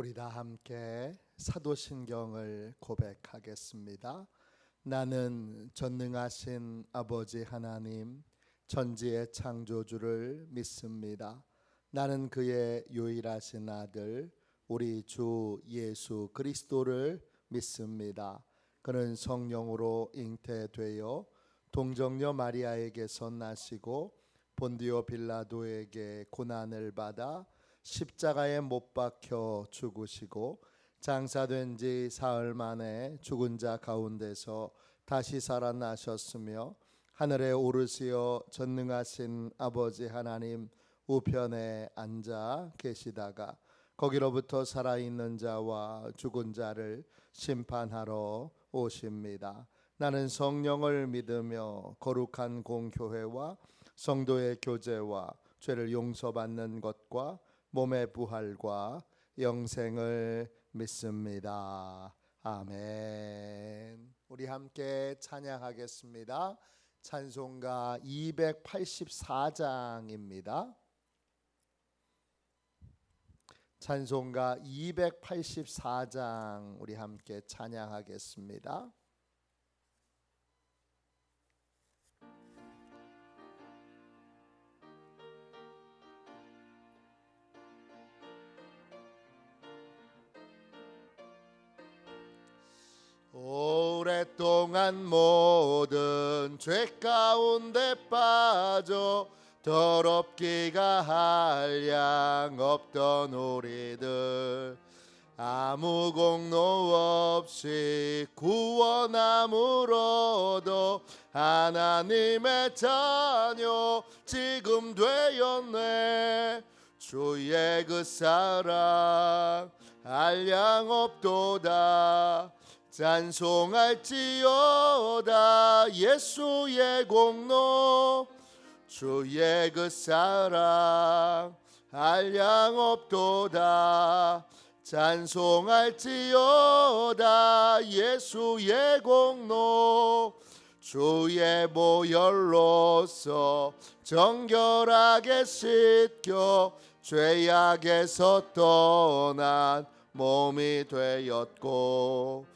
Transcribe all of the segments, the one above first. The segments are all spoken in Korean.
우리 다 함께 사도신경을 고백하겠습니다. 나는 전능하신 아버지 하나님, 천지의 창조주를 믿습니다. 나는 그의 유일하신 아들, 우리 주 예수 그리스도를 믿습니다. 그는 성령으로 잉태되어 동정녀 마리아에게서 나시고 본디오 빌라도에게 고난을 받아 십자가에 못 박혀 죽으시고 장사된 지 사흘 만에 죽은 자 가운데서 다시 살아나셨으며 하늘에 오르시어 전능하신 아버지 하나님 우편에 앉아 계시다가 거기로부터 살아있는 자와 죽은 자를 심판하러 오십니다. 나는 성령을 믿으며 거룩한 공교회와 성도의 교제와 죄를 용서받는 것과 몸의 부활과 영생을 믿습니다. 아멘. 우리 함께 찬양하겠습니다. 찬송가 284장입니다. 찬송가 284장 우리 함께 찬양하겠습니다. 오랫동안 모든 죄 가운데 빠져 더럽기가 한량 없던 우리들 아무 공로 없이 구원함으로도 하나님의 자녀 지금 되었네. 주의 그 사랑 한량 없도다. 찬송할지어다 예수의 공로 주의 그 사랑 한량 없도다. 찬송할지어다 예수의 공로 주의 보혈로서 정결하게 씻겨 죄악에서 떠난 몸이 되었고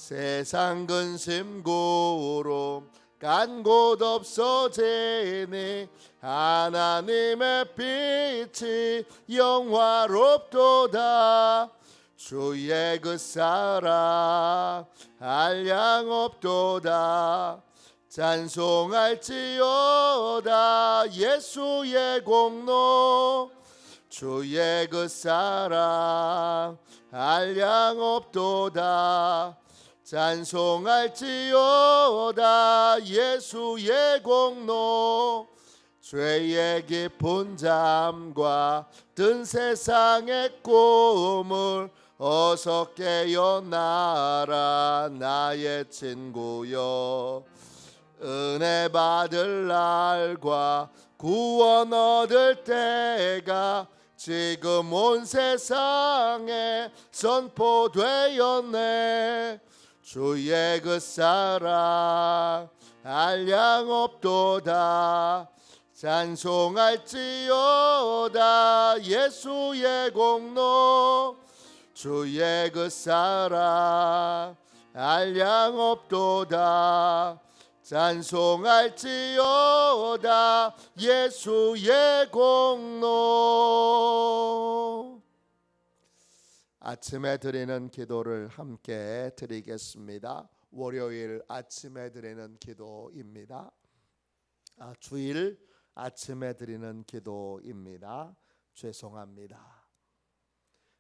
세상 근심 구름 간 곳 없어지니 하나님의 빛이 영화롭도다. 주의 그 사랑 한량 없도다. 찬송할지어다 예수의 공로 주의 그 사랑 한량 없도다. 찬송할지어다 예수의 공로 죄의 깊은 잠과 든 세상의 꿈을 어서 깨어나라 나의 친구여. 은혜 받을 날과 구원 얻을 때가 지금 온 세상에 선포되었네. 주의 그 사랑 한량 없도다. 찬송할지어다 예수의 공로 주의 그 사랑 한량 없도다. 찬송할지어다 예수의 공로. 아침에 드리는 기도를 함께 드리겠습니다. 월요일 아침에 드리는 기도입니다. 주일 아침에 드리는 기도입니다. 죄송합니다.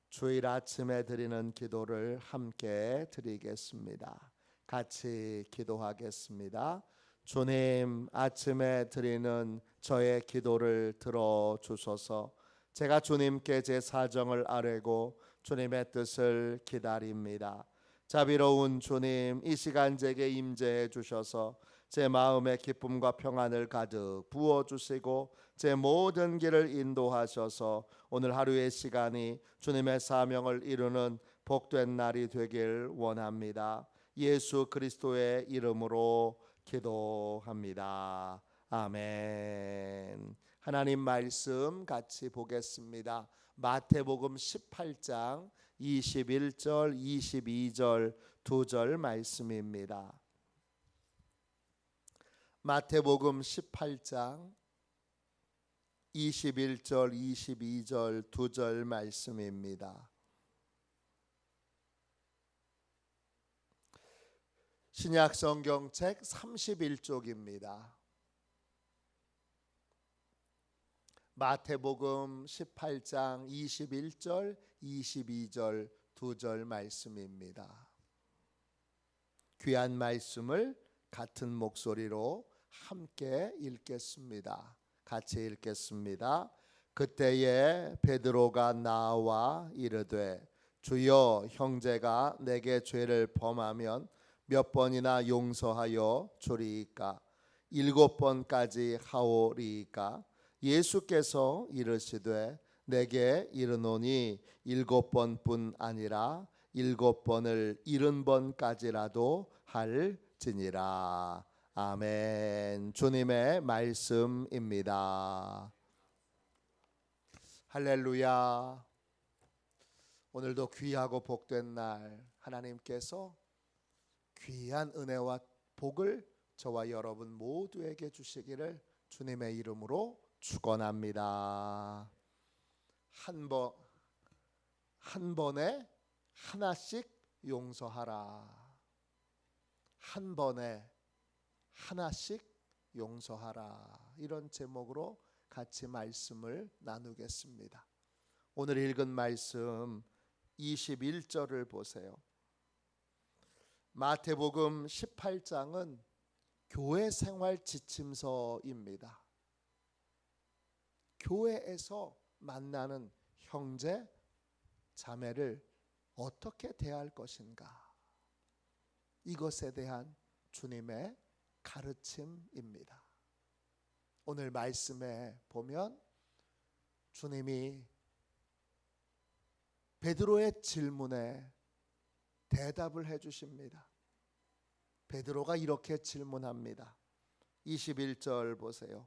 주일 아침에 드리는 기도를 함께 드리겠습니다. 같이 기도하겠습니다. 주님, 아침에 드리는 저의 기도를 들어주소서. 제가 주님께 제 사정을 아뢰고 주님의 뜻을 기다립니다. 자비로운 주님, 이 시간 제게 임재해 주셔서 제 마음에 기쁨과 평안을 가득 부어주시고 제 모든 길을 인도하셔서 오늘 하루의 시간이 주님의 사명을 이루는 복된 날이 되길 원합니다. 예수 그리스도의 이름으로 기도합니다. 아멘. 하나님 말씀 같이 보겠습니다. 마태복음 18장 21절, 22절 두 절 말씀입니다. 마태복음 18장 21절, 22절 두 절 말씀입니다. 신약 성경책 31쪽입니다. 마태복음 18장 21절, 22절 두 절 말씀입니다. 귀한 말씀을 같은 목소리로 함께 읽겠습니다. 같이 읽겠습니다. 그때에 베드로가 나와 이르되 주여, 형제가 내게 죄를 범하면 몇 번이나 용서하여 주리이까? 7번까지 하오리이까? 예수께서 이르시되 내게 이르노니 7번뿐 아니라 7번을 70번까지라도 할지니라. 아멘. 주님의 말씀입니다. 할렐루야. 오늘도 귀하고 복된 날, 하나님께서 귀한 은혜와 복을 저와 여러분 모두에게 주시기를 주님의 이름으로 축원합니다. 한 번에 하나씩 용서하라. 한 번에 하나씩 용서하라. 이런 제목으로 같이 말씀을 나누겠습니다. 오늘 읽은 말씀 21절을 보세요. 마태복음 18장은 교회 생활 지침서입니다. 교회에서 만나는 형제, 자매를 어떻게 대할 것인가? 이것에 대한 주님의 가르침입니다. 오늘 말씀에 보면 주님이 베드로의 질문에 대답을 해 주십니다. 베드로가 이렇게 질문합니다. 21절 보세요.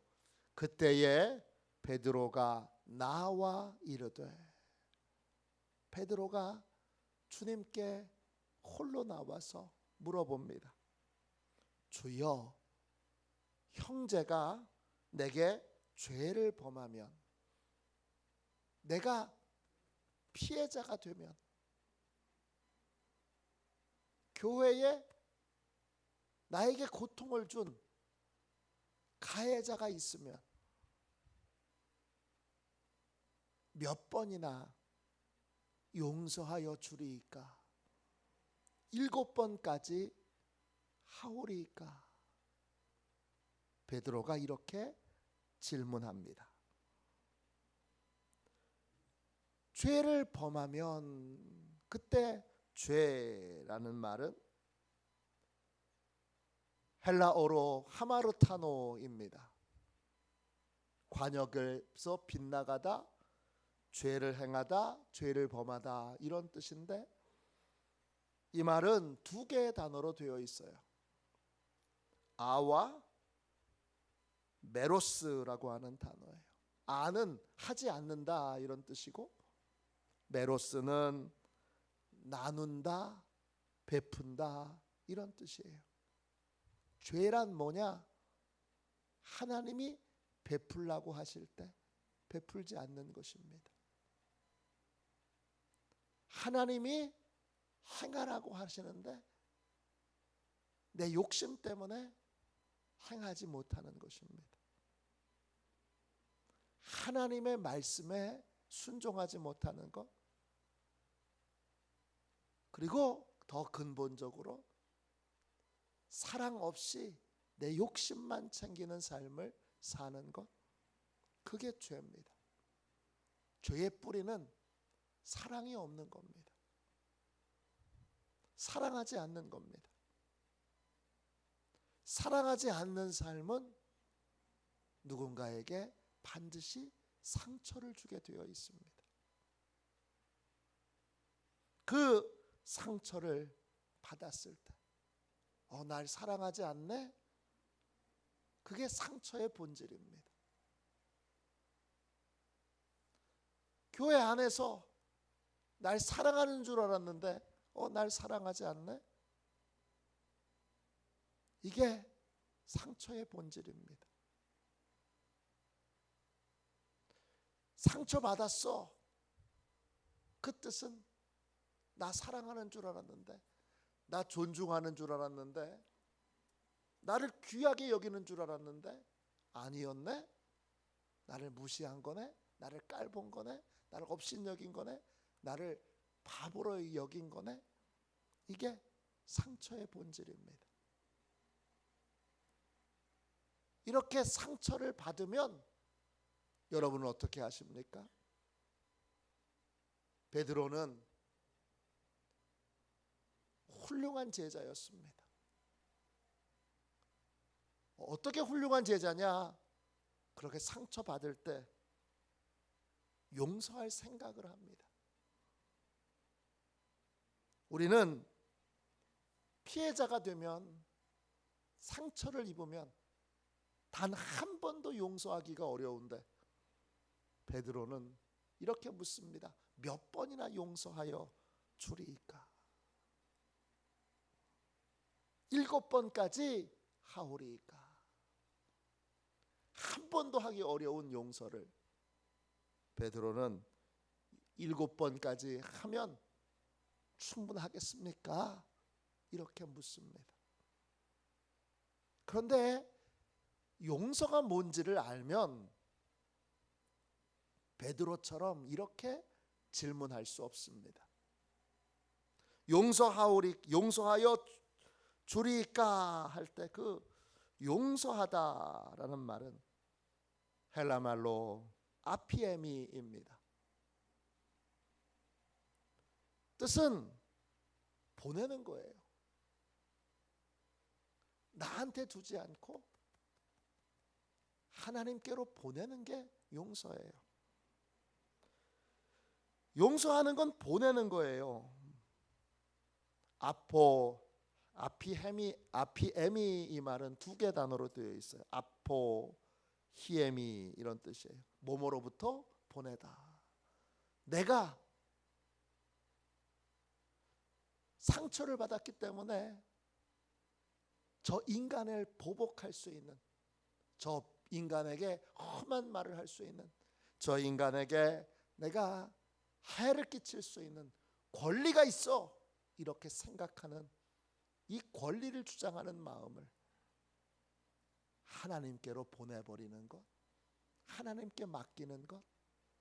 그때에 베드로가 나와 이르되, 베드로가 주님께 홀로 나와서 물어봅니다. 주여, 형제가 내게 죄를 범하면, 내가 피해자가 되면, 교회에 나에게 고통을 준 가해자가 있으면 몇 번이나 용서하여 주리이까? 7번까지 하오리이까? 베드로가 이렇게 질문합니다. 죄를 범하면, 그때 죄라는 말은 헬라어로 하마르타노입니다. 관역에서 빗나가다, 죄를 행하다, 죄를 범하다, 이런 뜻인데, 이 말은 두 개의 단어로 되어 있어요. 아와 메로스라고 하는 단어예요. 아는 하지 않는다 이런 뜻이고, 메로스는 나눈다, 베푼다 이런 뜻이에요. 죄란 뭐냐? 하나님이 베풀라고 하실 때 베풀지 않는 것입니다. 하나님이 행하라고 하시는데 내 욕심 때문에 행하지 못하는 것입니다. 하나님의 말씀에 순종하지 못하는 것, 그리고 더 근본적으로 사랑 없이 내 욕심만 챙기는 삶을 사는 것, 그게 죄입니다. 죄의 뿌리는 사랑이 없는 겁니다. 사랑하지 않는 겁니다. 사랑하지 않는 삶은 누군가에게 반드시 상처를 주게 되어 있습니다. 그 상처를 받았을 때, 날 사랑하지 않네? 그게 상처의 본질입니다. 교회 안에서 날 사랑하는 줄 알았는데 날 사랑하지 않네? 이게 상처의 본질입니다. 상처받았어. 그 뜻은 나 사랑하는 줄 알았는데, 나 존중하는 줄 알았는데, 나를 귀하게 여기는 줄 알았는데 아니었네? 나를 무시한 거네? 나를 깔본 거네? 나를 업신여긴 거네? 나를 바보로 여긴 거네? 이게 상처의 본질입니다. 이렇게 상처를 받으면 여러분은 어떻게 하십니까? 베드로는 훌륭한 제자였습니다. 어떻게 훌륭한 제자냐? 그렇게 상처받을 때 용서할 생각을 합니다. 우리는 피해자가 되면, 상처를 입으면 단 한 번도 용서하기가 어려운데 베드로는 이렇게 묻습니다. 몇 번이나 용서하여 주리이까? 7번까지 하오리이까? 한 번도 하기 어려운 용서를 베드로는 7번까지 하면 충분하겠습니까? 이렇게 묻습니다. 그런데 용서가 뭔지를 알면 베드로처럼 이렇게 질문할 수 없습니다. 용서하여 주리까 할 때 그 용서하다라는 말은 헬라 말로 아피에미입니다. 뜻은 보내는 거예요. 나한테 두지 않고 하나님께로 보내는 게 용서예요. 용서하는 건 보내는 거예요. 아피에미 이 말은 2개 단어로 되어 있어요. 아포, 히에미 이런 뜻이에요. 뭐뭐로부터 보내다. 내가 상처를 받았기 때문에 저 인간을 보복할 수 있는, 저 인간에게 험한 말을 할 수 있는, 저 인간에게 내가 해를 끼칠 수 있는 권리가 있어, 이렇게 생각하는 이 권리를 주장하는 마음을 하나님께로 보내버리는 것, 하나님께 맡기는 것,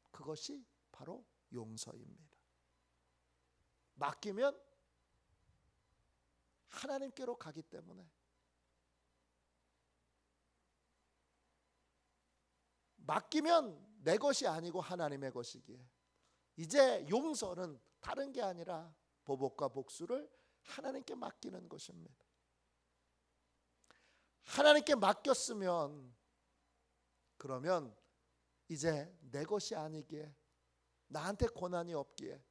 그것이 바로 용서입니다. 맡기면 하나님께로 가기 때문에, 맡기면 내 것이 아니고 하나님의 것이기에 이제 용서는 다른 게 아니라 보복과 복수를 하나님께 맡기는 것입니다. 하나님께 맡겼으면 그러면 이제 내 것이 아니기에, 나한테 권한이 없기에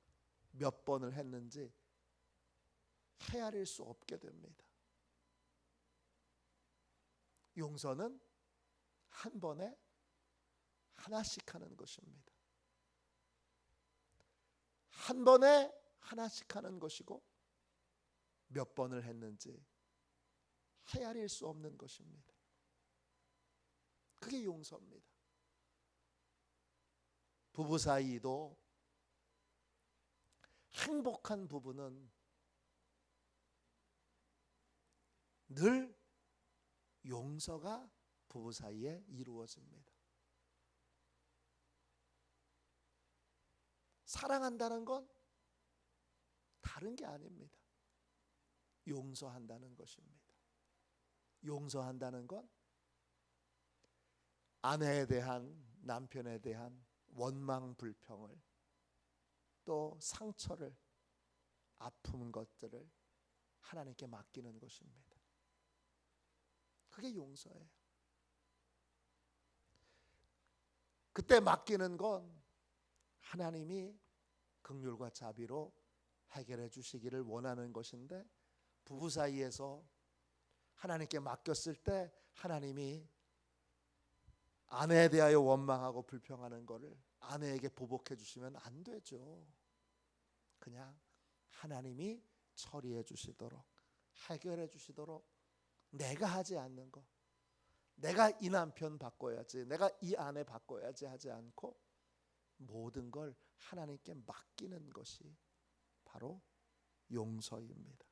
몇 번을 했는지 헤아릴 수 없게 됩니다. 용서는 한 번에 하나씩 하는 것입니다. 한 번에 하나씩 하는 것이고 몇 번을 했는지 헤아릴 수 없는 것입니다. 그게 용서입니다. 부부 사이도 행복한 부부는 늘 용서가 부부 사이에 이루어집니다. 사랑한다는 건 다른 게 아닙니다. 용서한다는 것입니다. 용서한다는 건 아내에 대한, 남편에 대한 원망 불평을, 또 상처를, 아픈 것들을 하나님께 맡기는 것입니다. 그게 용서예요. 그때 맡기는 건 하나님이 긍휼과 자비로 해결해 주시기를 원하는 것인데, 부부 사이에서 하나님께 맡겼을 때 하나님이 아내에 대하여 원망하고 불평하는 것을 아내에게 보복해 주시면 안 되죠. 그냥 하나님이 처리해 주시도록, 해결해 주시도록, 내가 하지 않는 거, 내가 이 남편 바꿔야지, 내가 이 아내 바꿔야지 하지 않고 모든 걸 하나님께 맡기는 것이 바로 용서입니다.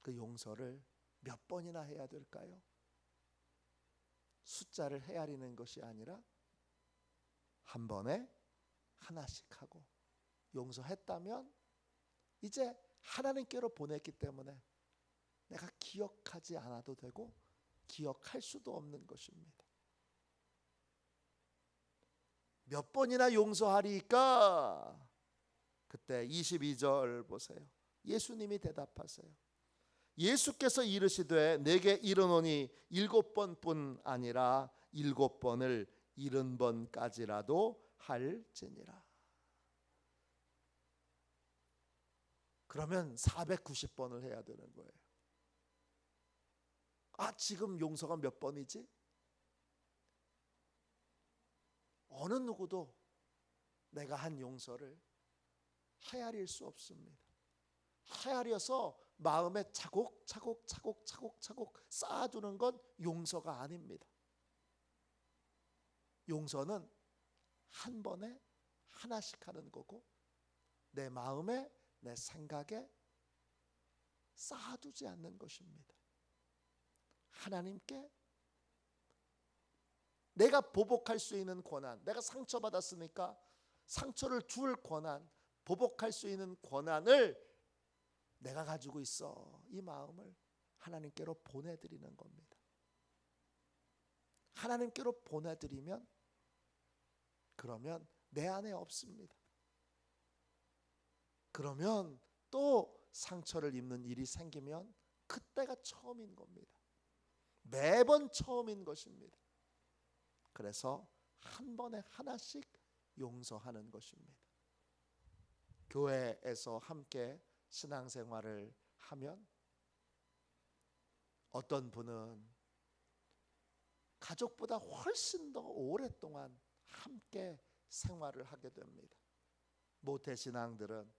그 용서를 몇 번이나 해야 될까요? 숫자를 헤아리는 것이 아니라 한 번에 하나씩 하고, 용서했다면 이제 하나님께로 보냈기 때문에 내가 기억하지 않아도 되고 기억할 수도 없는 것입니다. 몇 번이나 용서하리까? 그때 22절 보세요. 예수님이 대답하세요. 예수께서 이르시되 내게 이르노니 7번뿐 아니라 7번을 70번까지라도 할지니라. 그러면 490번을 해야 되는 거예요. 지금 용서가 몇 번이지? 어느 누구도 내가 한 용서를 헤아릴 수 없습니다. 헤아려서 마음에 차곡차곡 쌓아두는 건 용서가 아닙니다. 용서는 한 번에 하나씩 하는 거고, 내 마음에, 내 생각에 쌓아두지 않는 것입니다. 하나님께 내가 보복할 수 있는 권한, 내가 상처받았으니까 상처를 줄 권한, 보복할 수 있는 권한을 내가 가지고 있어. 이 마음을 하나님께로 보내드리는 겁니다. 하나님께로 보내드리면 그러면 내 안에 없습니다. 그러면 또 상처를 입는 일이 생기면 그때가 처음인 겁니다. 매번 처음인 것입니다. 그래서 한 번에 하나씩 용서하는 것입니다. 교회에서 함께 신앙생활을 하면 어떤 분은 가족보다 훨씬 더 오랫동안 함께 생활을 하게 됩니다. 모태신앙들은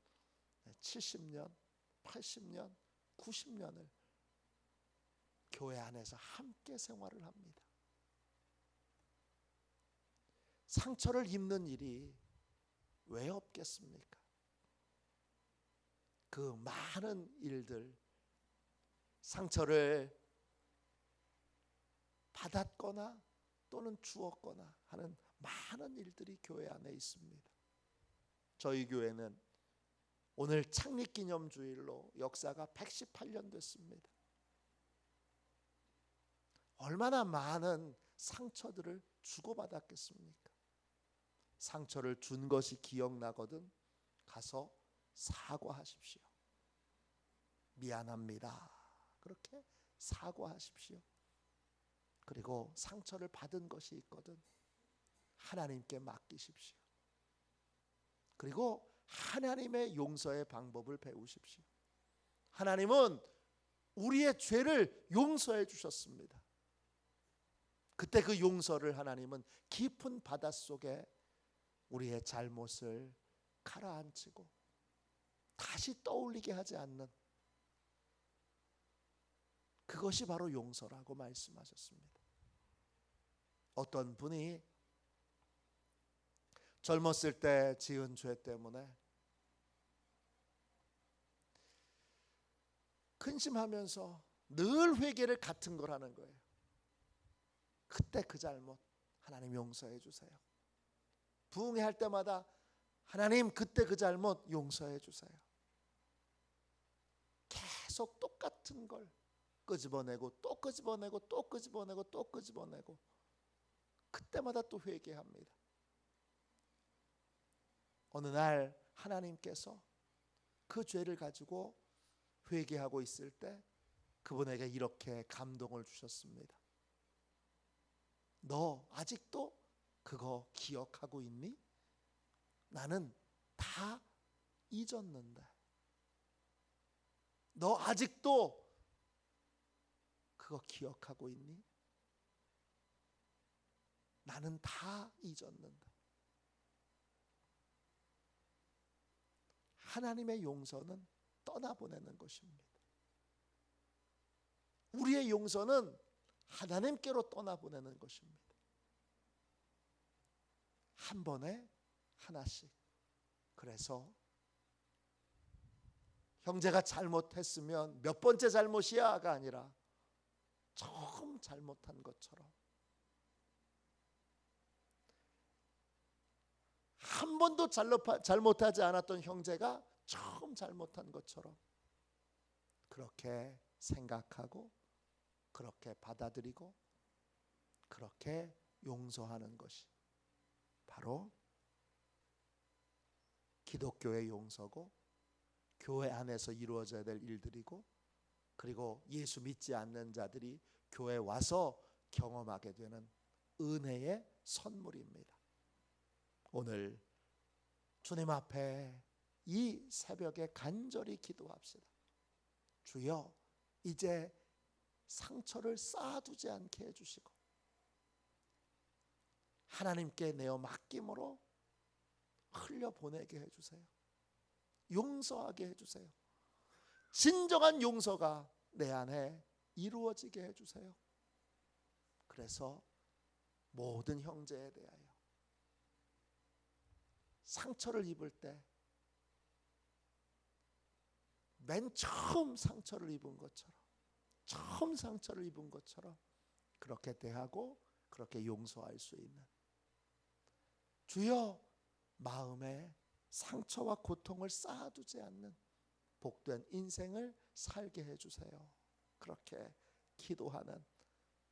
70년, 80년, 90년을 교회 안에서 함께 생활을 합니다. 상처를 입는 일이 왜 없겠습니까? 그 많은 일들, 상처를 받았거나 또는 주었거나 하는 많은 일들이 교회 안에 있습니다. 저희 교회는 오늘 창립기념주일로 역사가 118년 됐습니다. 얼마나 많은 상처들을 주고받았겠습니까? 상처를 준 것이 기억나거든 가서 사과하십시오. 미안합니다. 그렇게 사과하십시오. 그리고 상처를 받은 것이 있거든 하나님께 맡기십시오. 그리고 하나님의 용서의 방법을 배우십시오. 하나님은 우리의 죄를 용서해 주셨습니다. 그때 그 용서를 하나님은 깊은 바닷속에 우리의 잘못을 가라앉히고 다시 떠올리게 하지 않는, 그것이 바로 용서라고 말씀하셨습니다. 어떤 분이 젊었을 때 지은 죄 때문에 근심하면서 늘 회개를 같은 걸 하는 거예요. 그때 그 잘못 하나님 용서해 주세요. 부흥회 할 때마다 하나님 그때 그 잘못 용서해 주세요. 계속 똑같은 걸 끄집어내고 또 끄집어내고 또 끄집어내고 또 끄집어내고 그때마다 또 회개합니다. 어느 날 하나님께서 그 죄를 가지고 회개하고 있을 때 그분에게 이렇게 감동을 주셨습니다. 너 아직도 그거 기억하고 있니? 나는 다 잊었는데. 너 아직도 그거 기억하고 있니? 나는 다 잊었는데. 하나님의 용서는 떠나보내는 것입니다. 우리의 용서는 하나님께로 떠나보내는 것입니다. 한 번에 하나씩. 그래서 형제가 잘못했으면 몇 번째 잘못이야가 아니라 처음 잘못한 것처럼, 한 번도 잘못하지 않았던 형제가 처음 잘못한 것처럼 그렇게 생각하고 그렇게 받아들이고 그렇게 용서하는 것이 바로 기독교의 용서고, 교회 안에서 이루어져야 될 일들이고, 그리고 예수 믿지 않는 자들이 교회에 와서 경험하게 되는 은혜의 선물입니다. 오늘 주님 앞에 이 새벽에 간절히 기도합시다. 주여, 이제 상처를 쌓아두지 않게 해주시고 하나님께 내어 맡김으로 흘려보내게 해주세요. 용서하게 해주세요. 진정한 용서가 내 안에 이루어지게 해주세요. 그래서 모든 형제에 대하여 상처를 입을 때 맨 처음 상처를 입은 것처럼 그렇게 대하고 그렇게 용서할 수 있는, 주여, 마음에 상처와 고통을 쌓아두지 않는 복된 인생을 살게 해주세요. 그렇게 기도하는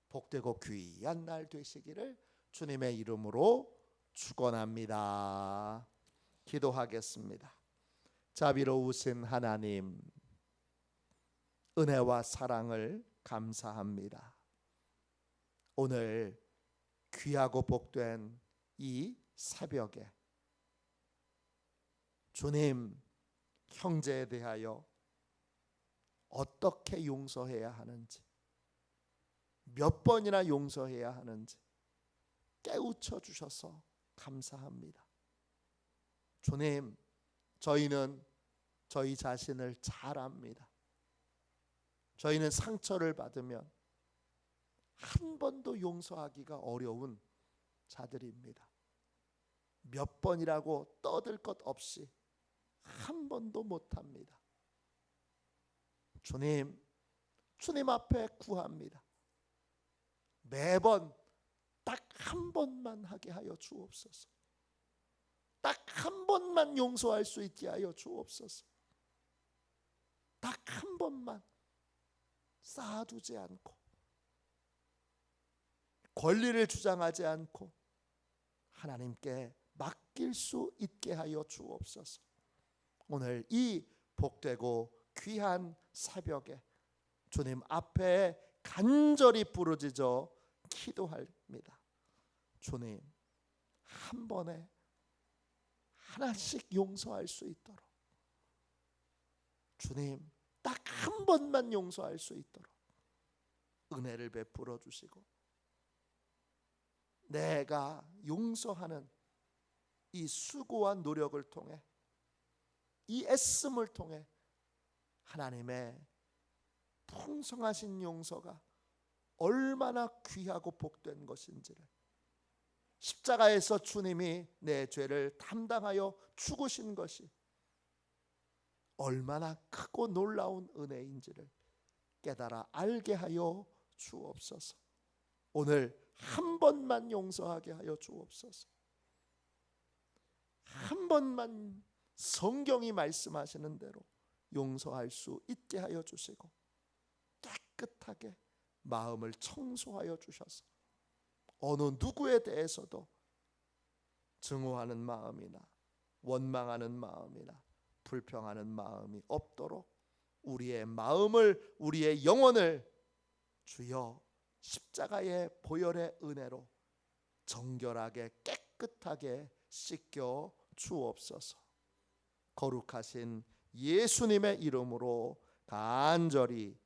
복되고 귀한 날 되시기를 주님의 이름으로 축원합니다. 기도하겠습니다. 자비로우신 하나님, 은혜와 사랑을 감사합니다. 오늘 귀하고 복된 이 새벽에 주님, 형제에 대하여 어떻게 용서해야 하는지, 몇 번이나 용서해야 하는지 깨우쳐 주셔서 감사합니다. 주님, 저희는 저희 자신을 잘 압니다. 저희는 상처를 받으면 한 번도 용서하기가 어려운 자들입니다. 몇 번이라고 떠들 것 없이 한 번도 못합니다. 주님, 주님 앞에 구합니다. 매번 딱 한 번만 하게 하여 주옵소서. 딱 한 번만 용서할 수 있게 하여 주옵소서. 딱 한 번만 쌓아두지 않고 권리를 주장하지 않고 하나님께 맡길 수 있게 하여 주옵소서. 오늘 이 복되고 귀한 새벽에 주님 앞에 간절히 부르짖어 기도합니다. 주님, 한 번에 하나씩 용서할 수 있도록, 주님, 딱 한 번만 용서할 수 있도록 은혜를 베풀어 주시고, 내가 용서하는 이 수고와 노력을 통해, 이 애씀을 통해 하나님의 풍성하신 용서가 얼마나 귀하고 복된 것인지를, 십자가에서 주님이 내 죄를 담당하여 죽으신 것이 얼마나 크고 놀라운 은혜인지를 깨달아 알게 하여 주옵소서. 오늘 한 번만 용서하게 하여 주옵소서. 한 번만 성경이 말씀하시는 대로 용서할 수 있게 하여 주시고, 깨끗하게 마음을 청소하여 주셔서 어느 누구에 대해서도 증오하는 마음이나 원망하는 마음이나 불평하는 마음이 없도록 우리의 마음을, 우리의 영혼을 주여 십자가의 보혈의 은혜로 정결하게 깨끗하게 씻겨 주옵소서. 거룩하신 예수님의 이름으로 간절히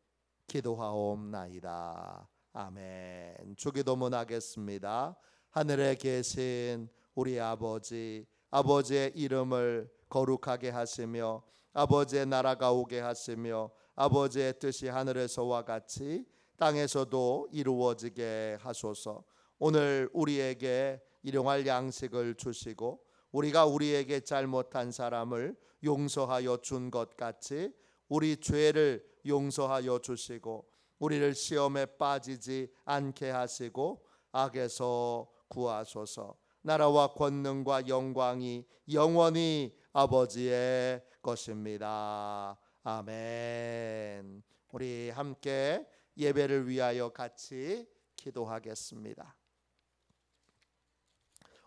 기도하옵나이다. 아멘. 주기도문 하겠습니다. 하늘에 계신 우리 아버지, 아버지의 이름을 거룩하게 하시며 아버지의 나라가 오게 하시며 아버지의 뜻이 하늘에서와 같이 땅에서도 이루어지게 하소서. 오늘 우리에게 일용할 양식을 주시고 우리가 우리에게 잘못한 사람을 용서하여 준 것 같이 우리 죄를 용서하여 주시고 우리를 시험에 빠지지 않게 하시고 악에서 구하소서. 나라와 권능과 영광이 영원히 아버지의 것입니다. 아멘. 우리 함께 예배를 위하여 같이 기도하겠습니다.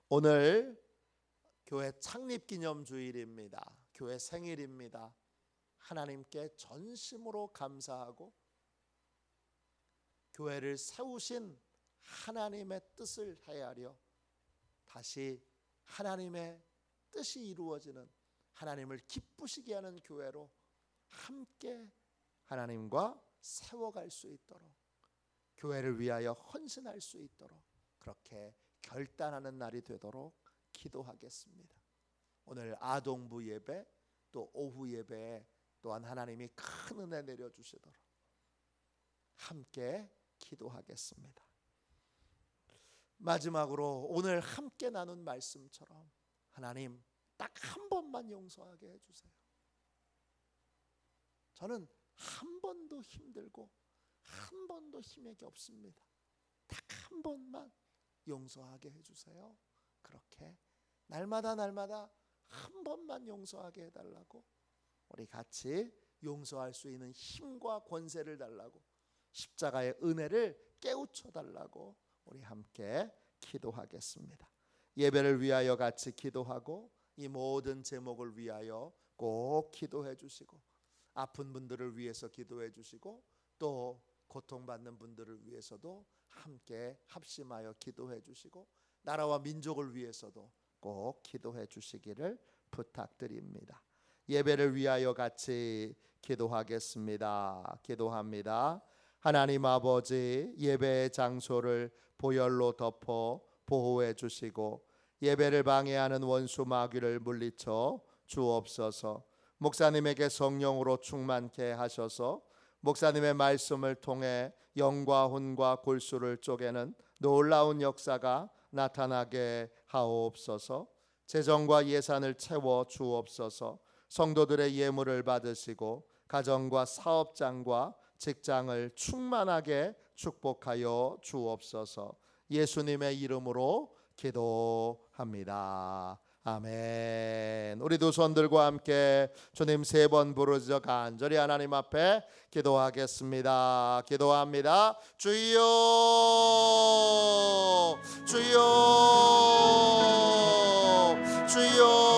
오늘 교회 창립기념주일입니다. 교회 생일입니다. 하나님께 전심으로 감사하고 교회를 세우신 하나님의 뜻을 헤아려 다시 하나님의 뜻이 이루어지는, 하나님을 기쁘시게 하는 교회로 함께 하나님과 세워갈 수 있도록, 교회를 위하여 헌신할 수 있도록 그렇게 결단하는 날이 되도록 기도하겠습니다. 오늘 아동부 예배 또 오후 예배에 또한 하나님이 큰 은혜 내려주시도록 함께 기도하겠습니다. 마지막으로 오늘 함께 나눈 말씀처럼 하나님 딱 한 번만 용서하게 해주세요. 저는 한 번도 힘들고 한 번도 힘에게 없습니다. 딱 한 번만 용서하게 해주세요. 그렇게 날마다 한 번만 용서하게 해달라고 우리 같이 용서할 수 있는 힘과 권세를 달라고, 십자가의 은혜를 깨우쳐 달라고 우리 함께 기도하겠습니다. 예배를 위하여 같이 기도하고 이 모든 제목을 위하여 꼭 기도해 주시고 아픈 분들을 위해서 기도해 주시고 또 고통받는 분들을 위해서도 함께 합심하여 기도해 주시고 나라와 민족을 위해서도 꼭 기도해 주시기를 부탁드립니다. 예배를 위하여 같이 기도하겠습니다. 기도합니다. 하나님 아버지, 예배의 장소를 보혈로 덮어 보호해 주시고 예배를 방해하는 원수 마귀를 물리쳐 주옵소서. 목사님에게 성령으로 충만케 하셔서 목사님의 말씀을 통해 영과 혼과 골수를 쪼개는 놀라운 역사가 나타나게 하옵소서. 재정과 예산을 채워 주옵소서. 성도들의 예물을 받으시고 가정과 사업장과 직장을 충만하게 축복하여 주옵소서. 예수님의 이름으로 기도합니다. 아멘. 우리 두 손들과 함께 주님 세 번 부르짖어 간절히 하나님 앞에 기도하겠습니다. 기도합니다. 주여, 주여, 주여.